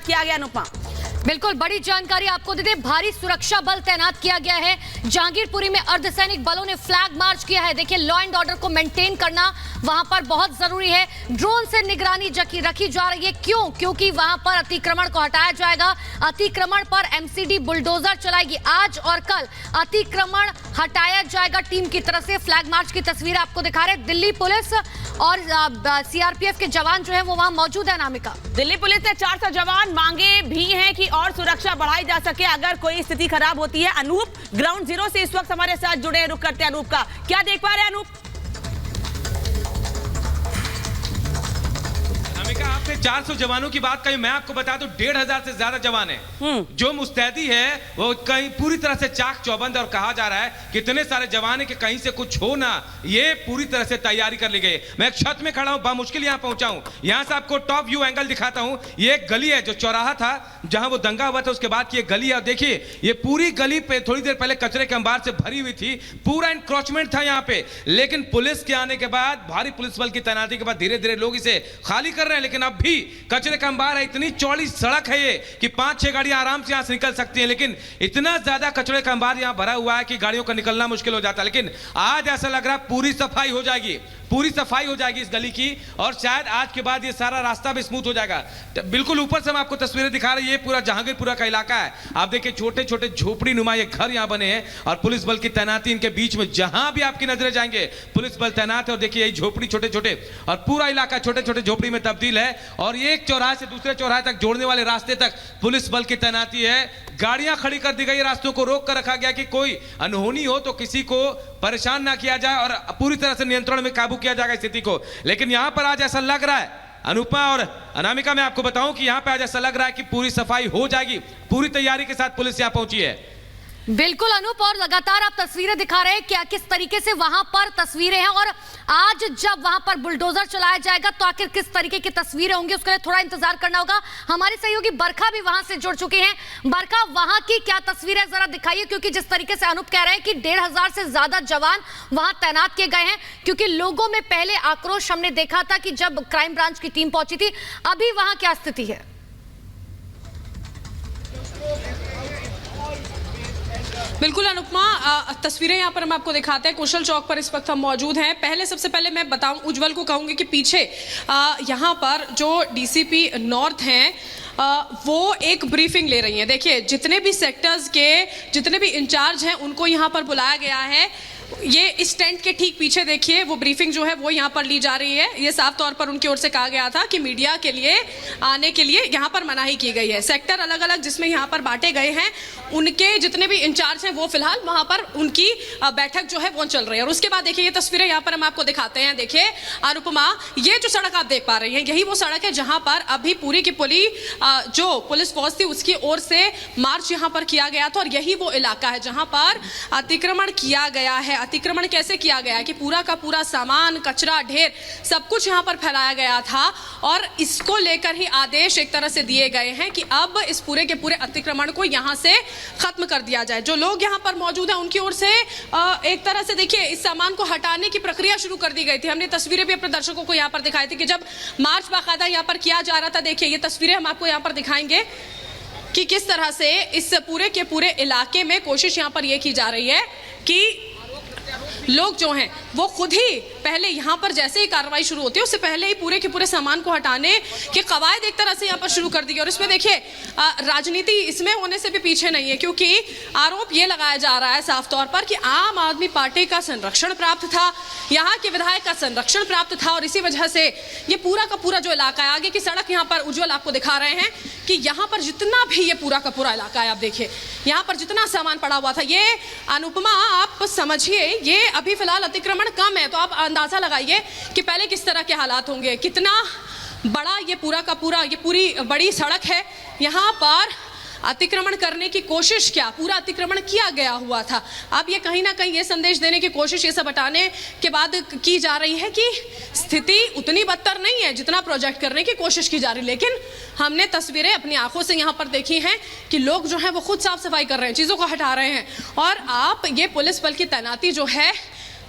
तैनात किया गया। अनुपमा, बिल्कुल बड़ी जानकारी आपको दे दें, भारी सुरक्षा बल तैनात किया गया है। जहांगीरपुरी में अर्धसैनिक बलों ने फ्लैग मार्च किया है। देखिए, लॉ एंड ऑर्डर को मेंटेन करना वहां पर बहुत जरूरी है। ड्रोन से निगरानी रखी जा रही है। क्यों? क्योंकि वहां पर अतिक्रमण को हटाया जाएगा। अतिक्रमण पर एमसीडी बुलडोजर चलाएगी। आज और कल अतिक्रमण हटाया जाएगा टीम की तरफ से। फ्लैग मार्च की तस्वीर आपको दिखा रहे हैं। दिल्ली पुलिस और सीआरपीएफ के जवान जो है वो वहां मौजूद है। अनामिका, दिल्ली पुलिस ने 400 जवान मांगे भी हैं कि और सुरक्षा बढ़ाई जा सके अगर कोई स्थिति खराब होती है। अनूप ग्राउंड जीरो से इस वक्त हमारे साथ जुड़े हैं। रुक करते हैं अनूप का, क्या देख पा रहे हैं अनूप? आपने 400 जवानों की बात कही, मैं आपको बता दूं 1500 से ज्यादा जवान हैं जो मुस्तैदी है। वो कहीं पूरी तरह से चाक चौबंद, और कहा जा रहा है कितने सारे जवान है कि कहीं से कुछ हो ना, ये पूरी तरह से तैयारी कर ली गई। मैं एक छत में खड़ा हूं, बामुश्किल यहां पहुंचा हूं। यहां से आपको टॉप व्यू एंगल दिखाता हूं। ये एक गली है जो चौराहा था जहां वो दंगा हुआ था, उसके बाद की गली है। और देखिए, ये पूरी गली पे थोड़ी देर पहले कचरे के अंबार से भरी हुई थी। पूरा एनक्रोचमेंट था यहां पे, लेकिन पुलिस के आने के बाद, भारी पुलिस बल की तैनाती के बाद धीरे धीरे लोग इसे खाली कर रहे हैं। लेकिन अब भी कचरे का अंबार है। इतनी चौड़ी सड़क है ये कि 5-6 गाड़ियां आराम से यहां से निकल सकती हैं, लेकिन इतना ज्यादा कचरे का अंबार यहां भरा हुआ है कि गाड़ियों का निकलना मुश्किल हो जाता है। लेकिन आज ऐसा लग रहा है पूरी सफाई हो जाएगी, पूरी सफाई हो जाएगी इस गली की, और शायद आज के बाद ये सारा रास्ता भी स्मूथ हो जाएगा। बिल्कुल ऊपर से हम आपको तस्वीरें दिखा रहे हैं। ये पूरा जहांगीरपुरा का इलाका है। आप देखिए, छोटे छोटे झोपड़ी नुमा ये घर यहां बने हैं, और पुलिस बल की तैनाती इनके बीच में। जहां भी आपकी नजरें जाएंगे पुलिस बल तैनात है। और देखिए, यही झोपड़ी छोटे छोटे, और पूरा इलाका छोटे छोटे झोपड़ी में तब्दील है। और ये एक चौराहे से दूसरे चौराहे तक जोड़ने वाले रास्ते तक पुलिस बल की तैनाती है। गाड़ियां खड़ी कर दी गई, रास्तों को रोक कर रखा गया कि कोई अनहोनी हो तो किसी को परेशान ना किया जाए, और पूरी तरह से नियंत्रण में काबू किया जाएगा स्थिति को। लेकिन यहां पर आज ऐसा लग रहा है, अनुपमा और अनामिका, मैं आपको बताऊं कि यहां पर आज ऐसा लग रहा है कि पूरी सफाई हो जाएगी। पूरी तैयारी के साथ पुलिस यहां पहुंची है। बिल्कुल अनूप, और लगातार आप तस्वीरें दिखा रहे हैं क्या किस तरीके से वहां पर तस्वीरें हैं, और आज जब वहां पर बुलडोजर चलाया जाएगा तो आखिर किस तरीके की तस्वीरें होंगी, उसके लिए थोड़ा इंतजार करना होगा। हमारी सहयोगी बरखा भी वहां से जुड़ चुकी हैं। बरखा, वहां की क्या तस्वीरें जरा दिखाइए, क्योंकि जिस तरीके से अनूप कह रहे हैं कि 1500 से ज्यादा जवान वहां तैनात किए गए हैं, क्योंकि लोगों में पहले आक्रोश हमने देखा था कि जब क्राइम ब्रांच की टीम पहुंची थी। अभी वहां क्या स्थिति है? बिल्कुल अनुपमा, तस्वीरें यहाँ पर हम आपको दिखाते हैं। कुशल चौक पर इस वक्त हम मौजूद हैं। सबसे पहले मैं बताऊं, उज्जवल को कहूंगी कि पीछे यहाँ पर जो डीसीपी नॉर्थ हैं वो एक ब्रीफिंग ले रही हैं। देखिए, जितने भी सेक्टर्स के जितने भी इंचार्ज हैं उनको यहाँ पर बुलाया गया है। ये इस टेंट के ठीक पीछे देखिए, वो ब्रीफिंग जो है वो यहाँ पर ली जा रही है। ये साफ तौर पर उनकी ओर से कहा गया था कि मीडिया के लिए आने के लिए यहाँ पर मनाही की गई है। सेक्टर अलग अलग जिसमें यहाँ पर बांटे गए हैं, उनके जितने भी इंचार्ज हैं वो फिलहाल वहाँ पर उनकी बैठक जो है वो चल रही है। और उसके बाद देखिए, ये तस्वीरें यहाँ पर हम आपको दिखाते हैं। देखिए अनुपमा, ये जो सड़क आप देख पा रही हैं, यही वो सड़क है जहाँ पर अभी पूरी की पूरी जो पुलिस फोर्स थी उसकी ओर से मार्च यहाँ पर किया गया था। और यही वो इलाका है जहाँ पर अतिक्रमण किया गया है। अतिक्रमण कैसे किया गया है कि पूरा का पूरा सामान, कचरा ढेर, सब कुछ यहाँ पर फैलाया गया था, और इसको लेकर ही आदेश एक तरह से दिए गए हैं कि अब इस पूरे के पूरे अतिक्रमण को यहाँ से खत्म कर दिया जाए। जो लोग यहाँ पर मौजूद हैं उनकी ओर से एक तरह से देखिए, इस सामान को हटाने की प्रक्रिया शुरू कर दी गई थी। हमने तस्वीरें भी अपने दर्शकों को यहाँ पर दिखाई थी कि जब मार्च बाकायदा यहाँ पर किया जा रहा था। देखिए, ये तस्वीरें हम आपको यहाँ पर दिखाएंगे कि किस तरह से इस पूरे के पूरे इलाके में कोशिश यहाँ पर यह की जा रही है कि लोग जो हैं वो खुद ही पहले यहाँ पर जैसे ही कार्रवाई शुरू होती है उससे पहले ही पूरे के पूरे सामान को हटाने के कवायद एक तरह से यहाँ पर शुरू कर दी गई। और इसमें देखिए, राजनीति इसमें होने से भी पीछे नहीं है, क्योंकि आरोप ये लगाया जा रहा है साफ तौर पर कि आम आदमी पार्टी का संरक्षण प्राप्त था, यहाँ के विधायक का संरक्षण प्राप्त था, और इसी वजह से ये पूरा का पूरा जो इलाका है, आगे की सड़क यहाँ पर उज्जवल आपको दिखा रहे हैं कि यहाँ पर जितना भी ये पूरा का पूरा इलाका है, आप देखिए यहाँ पर जितना सामान पड़ा हुआ था, ये अनुपमा आप समझिए, ये अभी फिलहाल अतिक्रमण कम है, तो आप अंदाजा लगाइए कि पहले किस तरह के हालात होंगे। कितना बड़ा ये पूरा का पूरा, ये पूरी बड़ी सड़क है, यहाँ पर अतिक्रमण करने की कोशिश, क्या पूरा अतिक्रमण किया गया हुआ था। अब ये कहीं ना कहीं ये संदेश देने की कोशिश ये सब हटाने के बाद की जा रही है कि स्थिति उतनी बदतर नहीं है जितना प्रोजेक्ट करने की कोशिश की जा रही। लेकिन हमने तस्वीरें अपनी आंखों से यहाँ पर देखी हैं कि लोग जो हैं वो खुद साफ सफाई कर रहे हैं, चीज़ों को हटा रहे हैं। और आप ये पुलिस बल की तैनाती जो है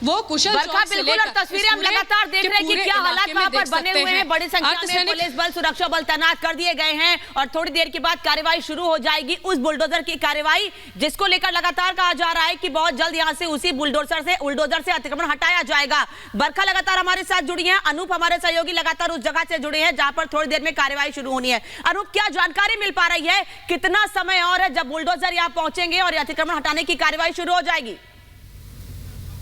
वो कुशल बरखा चौक से बिल्कुल, और लेकर तस्वीरें हम लगातार देख रहे हैं कि क्या हालात वहां पर बने हुए हैं। बड़ी संख्या में पुलिस बल, सुरक्षा बल तैनात कर दिए गए हैं और थोड़ी देर के बाद कार्रवाई शुरू हो जाएगी। उस बुलडोजर की कार्रवाई जिसको लेकर लगातार कहा जा रहा है कि बहुत जल्द यहां से उसी बुलडोजर से अतिक्रमण हटाया जाएगा। बरखा लगातार हमारे साथ जुड़ी है, अनूप हमारे सहयोगी लगातार उस जगह से जुड़े हैं जहां पर थोड़ी देर में कार्रवाई शुरू होनी है। अनूप, क्या जानकारी मिल पा रही है, कितना समय और है जब बुलडोजर यहां पहुंचेंगे और अतिक्रमण हटाने की कार्रवाई शुरू हो जाएगी?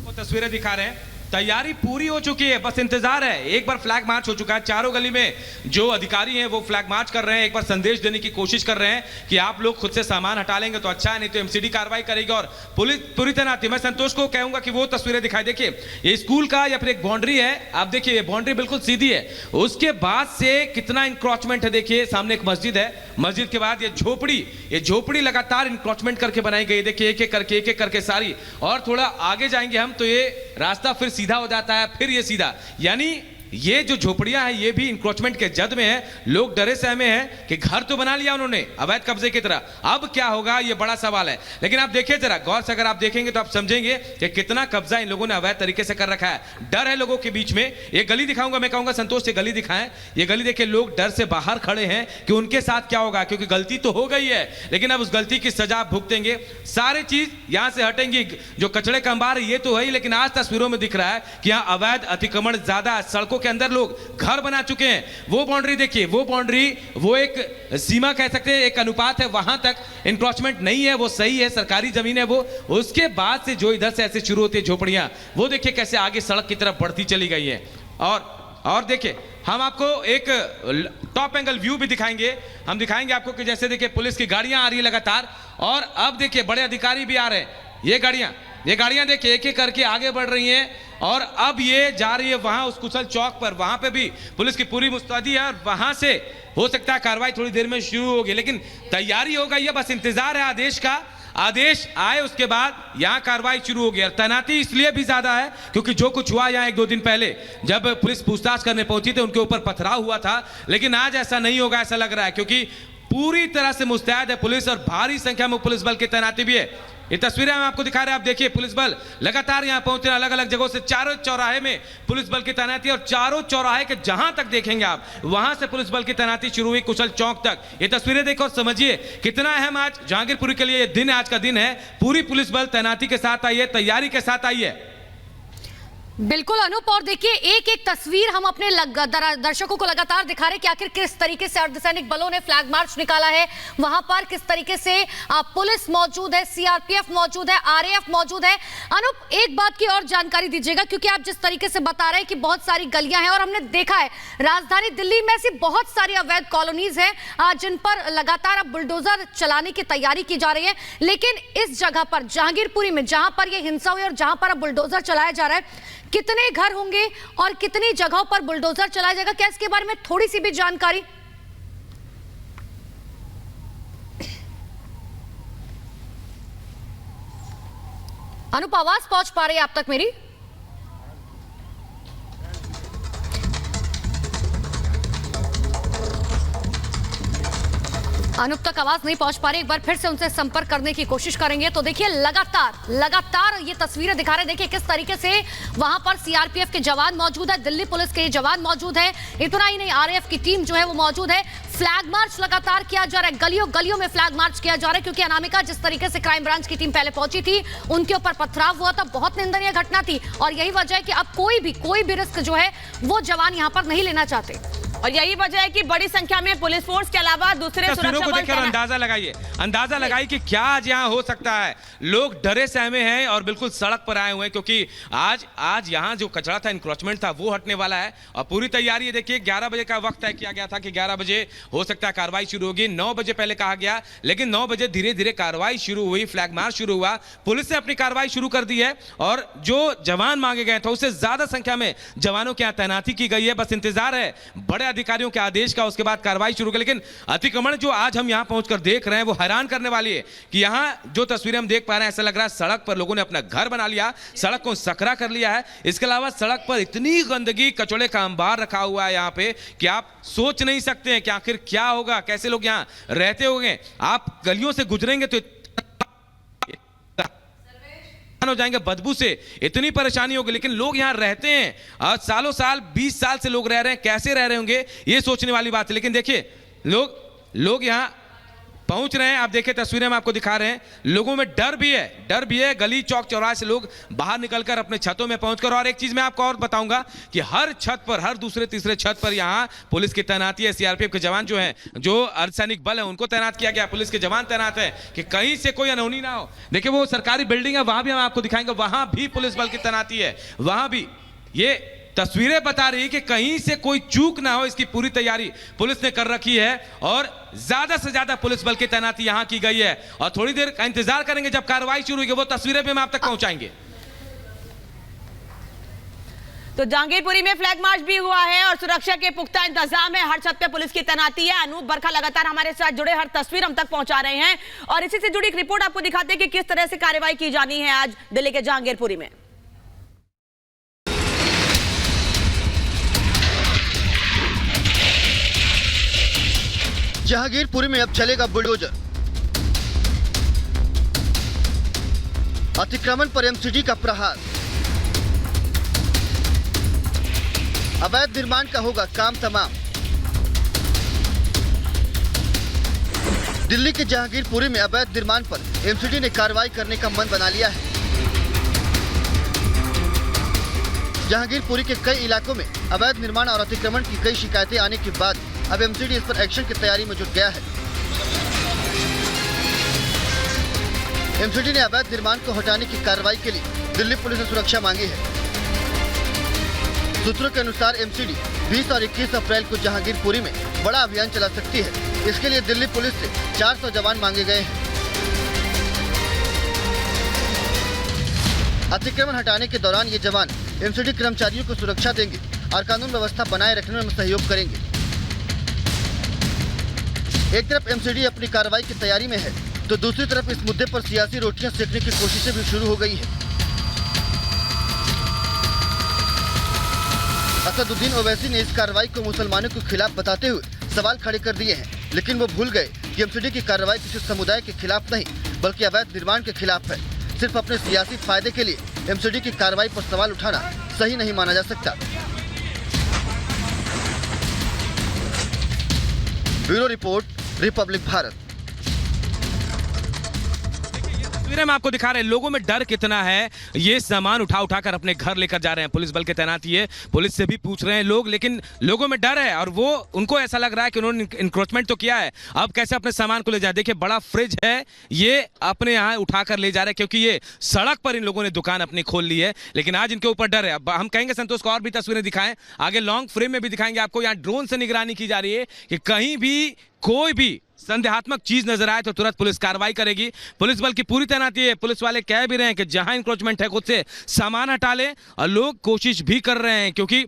वो तस्वीरें दिखा रहे हैं, तैयारी पूरी हो चुकी है, बस इंतजार है। एक बार फ्लैग मार्च हो चुका है, चारों गली में जो अधिकारी हैं वो फ्लैग मार्च कर रहे हैं, एक बार संदेश देने की कोशिश कर रहे हैं कि आप लोग खुद से सामान हटा लेंगे तो अच्छा है, नहीं तो एमसीडी कार्रवाई करेगी और पुलिस पूरी तैनाती। मैं संतोष को कहूंगा कि वो तस्वीरें दिखाई। देखिए ये स्कूल का या फिर एक बाउंड्री है, आप देखिए ये बाउंड्री बिल्कुल सीधी है, उसके बाद से कितना इंक्रोचमेंट है। देखिए सामने एक मस्जिद है, मस्जिद के बाद ये झोपड़ी लगातार इंक्रोचमेंट करके बनाई गई। देखिए एक एक करके सारी, और थोड़ा आगे जाएंगे हम तो ये रास्ता फिर सीधा हो जाता है, फिर ये सीधा, यानी ये जो झोपड़ियां हैं ये भी इंक्रोचमेंट के जद में है। लोग डरे सहमे हैं कि घर तो बना लिया उन्होंने अवैध कब्जे की तरह, अब क्या होगा ये बड़ा सवाल है। लेकिन आप देखिए जरा गौर से, अगर आप देखेंगे तो आप समझेंगे कि कितना कब्जा इन लोगों ने अवैध तरीके से कर रखा है। डर है लोगों के बीच में। ये गली दिखाऊंगा, मैं कहूंगा संतोष से गली दिखाएं। ये गली देखिए, लोग डर से बाहर खड़े हैं कि उनके साथ क्या होगा, क्योंकि गलती तो हो गई है लेकिन अब उस गलती की सजा भुगतेंगे। सारी चीज यहां से हटेंगी, जो कचड़े का अंबार ये तो है ही, लेकिन आज तस्वीरों में दिख रहा है कि यहां अवैध अतिक्रमण ज्यादा, सड़कों के अंदर लोग घर बना चुके हैं। वो बाउंड्री देखिए, वो बाउंड्री, वो एक सीमा कह सकते हैं, एक अनुपात है, वहां तक इंक्रोचमेंट नहीं है, वो सही है, सरकारी जमीन है वो। उसके बाद से जो इधर से ऐसे शुरू होती है झोपड़ियां, वो देखिए कैसे आगे सड़क की तरफ बढ़ती चली गई है। और देखिए हम आपको एक टॉप एंगल व्यू भी दिखाएंगे, हम दिखाएंगे आपको कि जैसे देखिए पुलिस की गाड़ियां आ रही है लगातार, और अब देखिए बड़े अधिकारी भी आ रहे हैं। ये गाड़ियां देखिए एक एक करके आगे बढ़ रही हैं और अब ये जा रही है वहां उस कुशल चौक पर, वहां पे भी पुलिस की पूरी मुस्तैदी है और वहां से हो सकता है कार्रवाई थोड़ी देर में शुरू होगी, लेकिन तैयारी हो गई है, बस इंतजार है आदेश का। आदेश आए उसके बाद यहां कार्रवाई शुरू होगी। और तैनाती इसलिए भी ज्यादा है क्योंकि जो कुछ हुआ यहां 1-2 दिन पहले जब पुलिस पूछताछ करने पहुंची थी, उनके ऊपर पथराव हुआ था, लेकिन आज ऐसा नहीं होगा ऐसा लग रहा है, क्योंकि पूरी तरह से मुस्तैद है पुलिस और भारी संख्या में पुलिस बल की तैनाती भी है। ये तस्वीरें हम आपको दिखा रहे हैं, आप देखिए पुलिस बल लगातार यहां पहुंच रहे हैं, अलग अलग जगहों से, चारों चौराहे में पुलिस बल की तैनाती, और चारों चौराहे के जहां तक देखेंगे आप वहां से पुलिस बल की तैनाती शुरू हुई कुशल चौक तक। ये तस्वीरें देखो और समझिए कितना अहम आज जहांगीरपुरी के लिए ये दिन, आज का दिन है। पूरी पुलिस बल तैनाती के साथ आई है, तैयारी के साथ आई है। बिल्कुल अनूप, और देखिए एक एक तस्वीर हम अपने दर्शकों को लगातार दिखा रहे कि आखिर किस तरीके से अर्धसैनिक बलों ने फ्लैग मार्च निकाला है, वहां पर किस तरीके से पुलिस मौजूद है, सीआरपीएफ मौजूद है, आरएएफ मौजूद है। अनूप एक बात की और जानकारी दीजिएगा, क्योंकि आप जिस तरीके से बता रहे हैं कि बहुत सारी गलियां हैं और हमने देखा है राजधानी दिल्ली में ऐसी बहुत सारी अवैध कॉलोनीज हैं जिन पर लगातार अब बुलडोजर चलाने की तैयारी की जा रही है, लेकिन इस जगह पर जहांगीरपुरी में जहां पर यह हिंसा हुई और जहां पर अब बुलडोजर चलाया जा रहा है, कितने घर होंगे और कितनी जगहों पर बुलडोजर चलाया जाएगा, क्या इसके बारे में थोड़ी सी भी जानकारी? अनूप आवाज पहुंच पा रही है आप तक मेरी? अनूप तक आवाज नहीं पहुंच पा रही, एक बार फिर से उनसे संपर्क करने की कोशिश करेंगे। तो देखिए लगातार ये तस्वीरें दिखा रहे हैं, देखिए किस तरीके से वहां पर सीआरपीएफ के जवान मौजूद है, दिल्ली पुलिस के जवान मौजूद है, इतना ही नहीं आरएएफ की टीम जो है वो मौजूद है। फ्लैग मार्च लगातार किया जा रहा है, गलियों गलियों में फ्लैग मार्च किया जा रहा है, क्योंकि अनामिका जिस तरीके से क्राइम ब्रांच की टीम पहले पहुंची थी, उनके ऊपर पथराव हुआ था, बहुत निंदनीय घटना थी, और यही वजह है कि अब कोई भी रिस्क जो है वो जवान यहां पर नहीं लेना चाहते, और यही वजह है कि बड़ी संख्या में पुलिस फोर्स के अलावा दूसरे सुरक्षा बल अंदाजा लगाइए कि क्या आज यहाँ हो सकता है। लोग डरे सहमे हैं और बिल्कुल सड़क पर आए हुए हैं, क्योंकि आज यहाँ जो कचरा था, इंक्रोचमेंट था, वो हटने वाला है और पूरी तैयारी है। देखिए 11 बजे का वक्त तय किया गया था कि 11 बजे हो सकता है कार्रवाई शुरू होगी, 9 बजे पहले कहा गया, लेकिन 9 बजे धीरे धीरे कार्रवाई शुरू हुई, फ्लैग मार्च शुरू हुआ, पुलिस ने अपनी कार्रवाई शुरू कर दी है और जो जवान मांगे गए थे उससे ज्यादा संख्या में जवानों की यहाँ तैनाती की गई है। बस इंतजार है बड़े अधिकारियों के आदेश का, उसके बाद कार्रवाई शुरू होगी। लेकिन अतिक्रमण जो आज हम यहां पहुंचकर देख रहे हैं वो हैरान करने वाली है कि यहां जो तस्वीरें हम देख पा रहे हैं, ऐसा लग रहा है सड़क पर लोगों ने अपना घर बना लिया, सड़क को सकरा कर लिया है। इसके अलावा सड़क पर इतनी गंदगी, कचड़े का अंबार रखा हुआ है यहां पे कि आप सोच नहीं सकते हैं कि आखिर क्या होगा, कैसे लोग यहां रहते होंगे। आप गलियों से गुजरेंगे तो हो जाएंगे बदबू से, इतनी परेशानी होगी। लेकिन लोग यहाँ रहते हैं, सालों साल 20 साल से लोग रह रहे हैं, कैसे रह रहे होंगे ये सोचने वाली बात है। लेकिन देखिए लोग यहाँ पहुंच रहे हैं। आप देखिए तस्वीरें हम आपको दिखा रहे हैं, लोगों में डर भी है। गली चौक चौराहे से लोग बाहर निकलकर अपने छतों में पहुंचकर, और एक चीज मैं आपको और बताऊंगा कि हर छत पर, हर दूसरे तीसरे छत पर यहाँ पुलिस की तैनाती है। सीआरपीएफ के जवान जो हैं, जो अर्धसैनिक बल है, उनको तैनात किया गया, पुलिस के जवान तैनात है कि कहीं से कोई अनहोनी ना हो। देखिए वो सरकारी बिल्डिंग है, वहां भी हम आपको दिखाएंगे, वहां भी पुलिस बल की तैनाती है। वहां भी ये तस्वीरें बता रही कि कहीं से कोई चूक ना हो, इसकी पूरी तैयारी पुलिस ने कर रखी है और ज्यादा से ज्यादा पुलिस बल की तैनाती यहां की गई है। और थोड़ी देर का इंतजार करेंगे, जब कार्रवाई शुरू होगी वो तस्वीरें भी हम आप तक पहुंचाएंगे। तो जहांगीरपुरी में फ्लैग मार्च भी हुआ है और सुरक्षा के पुख्ता इंतजाम है, हर छत पे पुलिस की तैनाती है। अनूप बरखा लगातार हमारे साथ जुड़े, हर तस्वीर हम तक पहुंचा रहे हैं और इसी से जुड़ी एक रिपोर्ट आपको दिखाते हैं कि किस तरह से कार्रवाई की जानी है आज दिल्ली के जहांगीरपुरी में। जहांगीरपुरी में अब चलेगा बुलडोजर। अतिक्रमण पर एमसीडी का प्रहार। अवैध निर्माण का होगा काम तमाम। दिल्ली के जहांगीरपुरी में अवैध निर्माण पर एमसीडी ने कार्रवाई करने का मन बना लिया है। जहांगीरपुरी के कई इलाकों में अवैध निर्माण और अतिक्रमण की कई शिकायतें आने के बाद अब एमसीडी इस पर एक्शन की तैयारी में जुट गया है। एमसीडी ने अवैध निर्माण को हटाने की कार्रवाई के लिए दिल्ली पुलिस से सुरक्षा मांगी है। सूत्रों के अनुसार एमसीडी 20 और 21 अप्रैल को जहांगीरपुरी में बड़ा अभियान चला सकती है। इसके लिए दिल्ली पुलिस से 400 जवान मांगे गए हैं। अतिक्रमण हटाने के दौरान ये जवान एमसीडी कर्मचारियों को सुरक्षा देंगे और कानून व्यवस्था बनाए रखने में सहयोग करेंगे। एक तरफ एमसीडी अपनी कार्रवाई की तैयारी में है, तो दूसरी तरफ इस मुद्दे पर सियासी रोटियां सेकने की कोशिशें भी शुरू हो गई है। असदुद्दीन ओवैसी ने इस कार्रवाई को मुसलमानों के खिलाफ बताते हुए सवाल खड़े कर दिए हैं, लेकिन वो भूल गए कि एमसीडी की कार्रवाई किसी समुदाय के खिलाफ नहीं बल्कि अवैध निर्माण के खिलाफ है। सिर्फ अपने सियासी फायदे के लिए एमसीडी की कार्रवाई पर सवाल उठाना सही नहीं माना जा सकता। Bureau report, Republic Bharat. तस्वीरें हम आपको दिखा रहे हैं, लोगों में डर कितना है। ये सामान उठा कर अपने घर लेकर जा रहे हैं, पुलिस बल की तैनाती है, पुलिस से भी पूछ रहे हैं लोग, लेकिन लोगों में डर है और वो उनको ऐसा लग रहा है कि उन्होंने इंक्रोचमेंट तो किया है, अब कैसे अपने सामान को ले जाए। देखिए बड़ा फ्रिज है, ये अपने यहाँ उठाकर ले जा रहे हैं क्योंकि ये सड़क पर इन लोगों ने दुकान अपनी खोल ली है, लेकिन आज इनके ऊपर डर है। अब हम कहेंगे संतोष को और भी तस्वीरें दिखाएं, आगे लॉन्ग फ्रेम में भी दिखाएंगे आपको। यहाँ ड्रोन से निगरानी की जा रही है कि कहीं भी कोई भी संदेहात्मक चीज नजर आए तो तुरंत पुलिस कार्रवाई करेगी। पुलिस बल की पूरी तैनाती है। पुलिस वाले कह भी रहे हैं कि जहां इंक्रोचमेंट है खुद से सामान हटा ले, और लोग कोशिश भी कर रहे हैं क्योंकि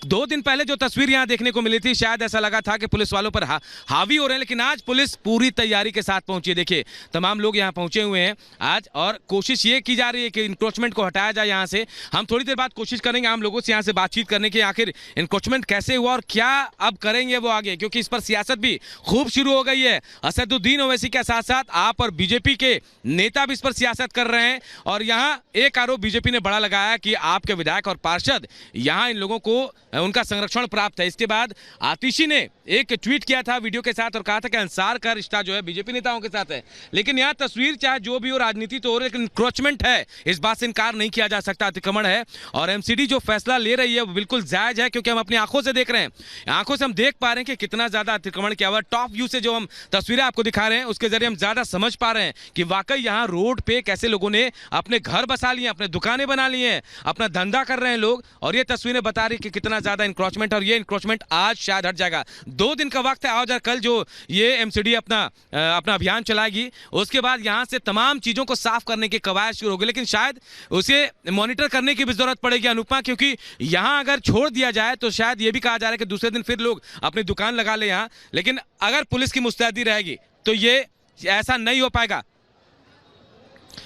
2 दिन पहले जो तस्वीर यहां देखने को मिली थी, शायद ऐसा लगा था कि पुलिस वालों पर हावी हो रहे हैं, लेकिन आज पुलिस पूरी तैयारी के साथ पहुंची है। देखिए तमाम लोग यहां पहुंचे हुए हैं आज और कोशिश ये की जा रही है कि इंक्रोचमेंट को हटाया जाए यहां से। हम थोड़ी देर बाद कोशिश करेंगे आम लोगों से यहां से बातचीत करने की, आखिर इंक्रोचमेंट कैसे हुआ और क्या अब करेंगे वो आगे, क्योंकि इस पर सियासत भी खूब शुरू हो गई है। असदुद्दीन ओवैसी के साथ साथ आप और बीजेपी के नेता भी इस पर सियासत कर रहे हैं और यहाँ एक आरोप बीजेपी ने बड़ा लगाया कि आपके विधायक और पार्षद यहाँ इन लोगों को उनका संरक्षण प्राप्त है। इसके बाद आतिशी ने एक ट्वीट किया था वीडियो के साथ और कहा था कि अंसार का रिश्ता जो है बीजेपी नेताओं के साथ है, लेकिन यहाँ तस्वीर चाहे जो भी हो, राजनीति तो हो रही है, लेकिन इंक्रोचमेंट है, इस बात से इनकार नहीं किया जा सकता। अतिक्रमण है और एमसीडी जो फैसला ले रही है वो बिल्कुल जायज है, क्योंकि हम अपनी आंखों से देख रहे हैं, आंखों से हम देख पा रहे हैं कि कितना ज्यादा अतिक्रमण किया हुआ। टॉप व्यू से जो हम तस्वीरें आपको दिखा रहे हैं उसके जरिए हम ज्यादा समझ पा रहे हैं कि वाकई यहाँ रोड पे कैसे लोगों ने अपने घर बसा लिए, अपने दुकानें बना ली हैं, अपना धंधा कर रहे हैं लोग, और ये तस्वीरें बता रही कि कितना ज्यादा इंक्रोचमेंट, और ये इंक्रोचमेंट आज शायद हट जाएगा। 2 दिन का वक्त है, आज और कल जो ये एमसीडी अपना अभियान चलाएगी, उसके बाद यहां से तमाम चीजों को साफ करने की कवायद शुरू होगी, लेकिन शायद उसे मॉनिटर करने की भी जरूरत पड़ेगी अनुपमा, क्योंकि यहां अगर छोड़ दिया जाए तो शायद ये भी कहा जा रहा है कि दूसरे दिन फिर लोग अपनी दुकान लगा ले यहां, लेकिन अगर पुलिस की मुस्तैदी रहेगी तो ये ऐसा नहीं हो पाएगा।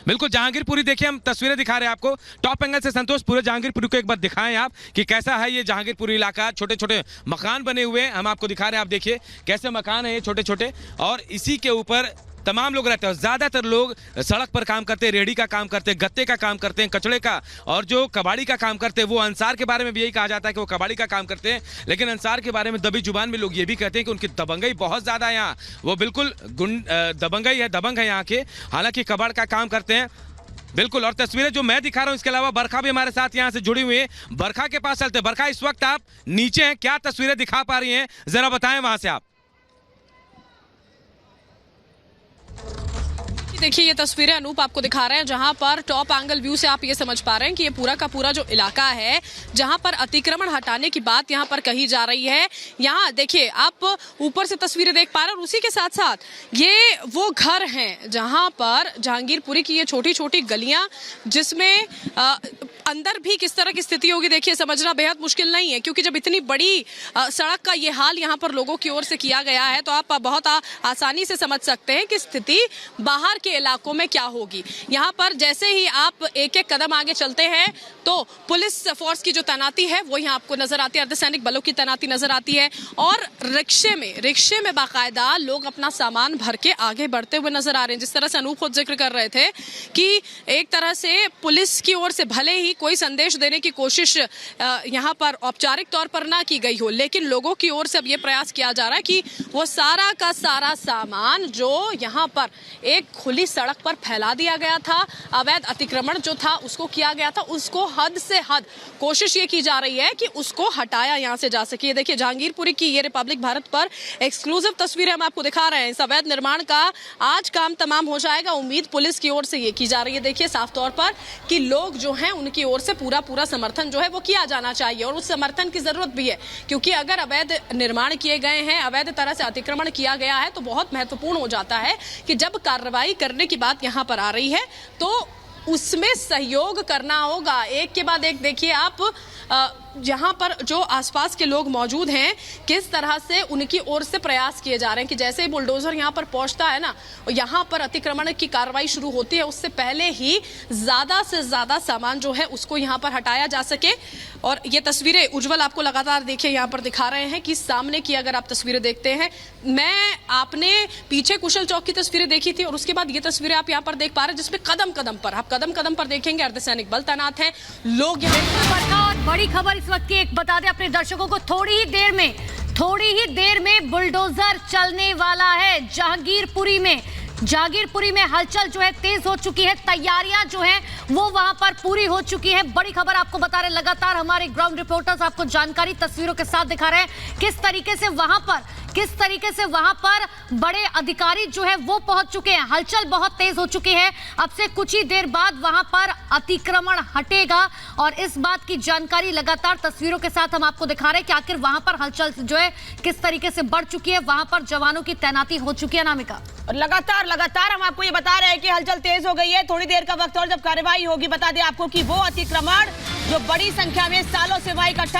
बिल्कुल जहांगीरपुरी देखिए, हम तस्वीरें दिखा रहे हैं आपको टॉप एंगल से। संतोष पूरे जहांगीरपुरी को एक बार दिखाएं आप कि कैसा है ये जहांगीरपुरी इलाका। छोटे छोटे मकान बने हुए हैं, हम आपको दिखा रहे हैं, आप देखिए कैसे मकान है ये छोटे छोटे, और इसी के ऊपर तमाम लोग रहते हैं। ज्यादातर लोग सड़क पर काम करते हैं, रेहड़ी का काम करते हैं, गत्ते का काम करते हैं, कचड़े का, और जो कबाड़ी का काम करते हैं। वो अंसार के बारे में भी यही कहा जाता है कि वो कबाड़ी का काम करते हैं, लेकिन अंसार के बारे में दबी जुबान में लोग ये भी कहते हैं कि उनकी दबंगई बहुत ज्यादा है यहाँ। वो बिल्कुल दबंगई है, दबंग है यहाँ के, हालांकि कबाड़ का काम करते हैं। बिल्कुल। और तस्वीरें जो मैं दिखा रहा हूं, इसके अलावा बरखा भी हमारे साथ यहां से जुड़ी हुई है। बरखा के पास चलते। बरखा, इस वक्त आप नीचे हैं, क्या तस्वीरें दिखा पा रही हैं, जरा बताएं वहां से आप। देखिए ये तस्वीरें अनूप आपको दिखा रहे हैं, जहां पर टॉप एंगल व्यू से आप ये समझ पा रहे हैं कि ये पूरा का पूरा जो इलाका है जहां पर अतिक्रमण हटाने की बात यहां पर कही जा रही है। यहां देखिए आप ऊपर से तस्वीरें देख पा रहे हैं, और उसी के साथ साथ ये वो घर हैं जहां पर जहांगीरपुरी की ये छोटी छोटी गलियां, जिसमें अंदर भी किस तरह की स्थिति होगी देखिए समझना बेहद मुश्किल नहीं है, क्योंकि जब इतनी बड़ी सड़क का ये हाल यहाँ पर लोगों की ओर से किया गया है तो आप बहुत आसानी से समझ सकते हैं कि स्थिति बाहर के इलाकों में क्या होगी। यहाँ पर जैसे ही आप एक एक कदम आगे चलते हैं तो पुलिस फोर्स की जो तैनाती है वो यहाँ आपको नजर आती है, अर्धसैनिक बलों की तैनाती नजर आती है, और रिक्शे में बाकायदा लोग अपना सामान भर के आगे बढ़ते हुए नजर आ रहे हैं। जिस तरह से अनूप खुद जिक्र कर रहे थे कि एक तरह से पुलिस की ओर से भले ही कोई संदेश देने की कोशिश यहाँ पर औपचारिक तौर पर ना की गई हो, लेकिन लोगों की ओर से अब ये प्रयास किया जा रहा है कि वो सारा का सारा सामान जो यहाँ पर एक खुली सड़क पर फैला दिया गया था, अवैध अतिक्रमण जो था उसको किया गया था, उसको हद से हद कोशिश ये की जा रही है कि उसको हटाया यहाँ से जा सके। देखिए जहांगीरपुरी की ये रिपब्लिक भारत पर एक्सक्लूसिव तस्वीरें हम आपको दिखा रहे हैं। इस अवैध निर्माण का आज काम तमाम हो जाएगा, उम्मीद पुलिस की ओर से ये की जा रही है। देखिए साफ तौर पर कि लोग जो हैं उनकी ओर से पूरा समर्थन जो है वो किया जाना चाहिए, और उस समर्थन की जरूरत भी है, क्योंकि अगर अवैध निर्माण किए गए हैं, अवैध तरह से अतिक्रमण किया गया है, तो बहुत महत्वपूर्ण हो जाता है कि जब कार्रवाई करने की बात यहाँ पर आ रही है तो उसमें सहयोग करना होगा। एक के बाद एक देखिए आप यहाँ पर जो आसपास के लोग मौजूद हैं किस तरह से उनकी ओर से प्रयास किए जा रहे हैं कि जैसे ही बुलडोजर यहाँ पर पहुँचता है ना, यहाँ पर अतिक्रमण की कार्रवाई शुरू होती है, उससे पहले ही ज़्यादा से ज़्यादा सामान जो है उसको यहाँ पर हटाया जा सके। और ये तस्वीरें उज्जवल आपको लगातार देखिए यहाँ पर दिखा रहे हैं कि सामने की अगर आप तस्वीरें देखते हैं, आपने पीछे कुशल चौक की तस्वीरें देखी थी और उसके बाद ये तस्वीरें आप यहाँ पर देख पा रहे हैं, जिसमें कदम कदम पर देखेंगे अर्धसैनिक बल तैनात हैं, लोग बड़ी खबर इस वक्त की एक बता दें अपने दर्शकों को, थोड़ी ही देर में बुलडोजर चलने वाला है जहांगीरपुरी में हलचल जो है तेज हो चुकी है, तैयारियां जो हैं वो वहां पर पूरी हो चुकी है। बड़ी खबर आपको बता रहे हैं, लगातार हमारे ग्राउंड रिपोर्टर्स आपको जानकारी तस्वीरों के साथ दिखा रहे हैं किस तरीके से वहां पर बड़े अधिकारी जो है वो पहुंच चुके हैं। हलचल बहुत तेज हो चुकी है, अब से कुछ ही देर बाद वहां पर अतिक्रमण हटेगा, और इस बात की जानकारी लगातार तस्वीरों के साथ हम आपको दिखा रहे हैं कि आखिर वहां पर हलचल जो है किस तरीके से बढ़ चुकी है, वहां पर जवानों की तैनाती हो चुकी है। नामिका, और लगातार हम आपको ये बता रहे हैं कि हलचल तेज हो गई है, थोड़ी देर का वक्त और जब कार्रवाई होगी। बता दें आपको कि वो अतिक्रमण जो बड़ी संख्या में सालों से वहां इकट्ठा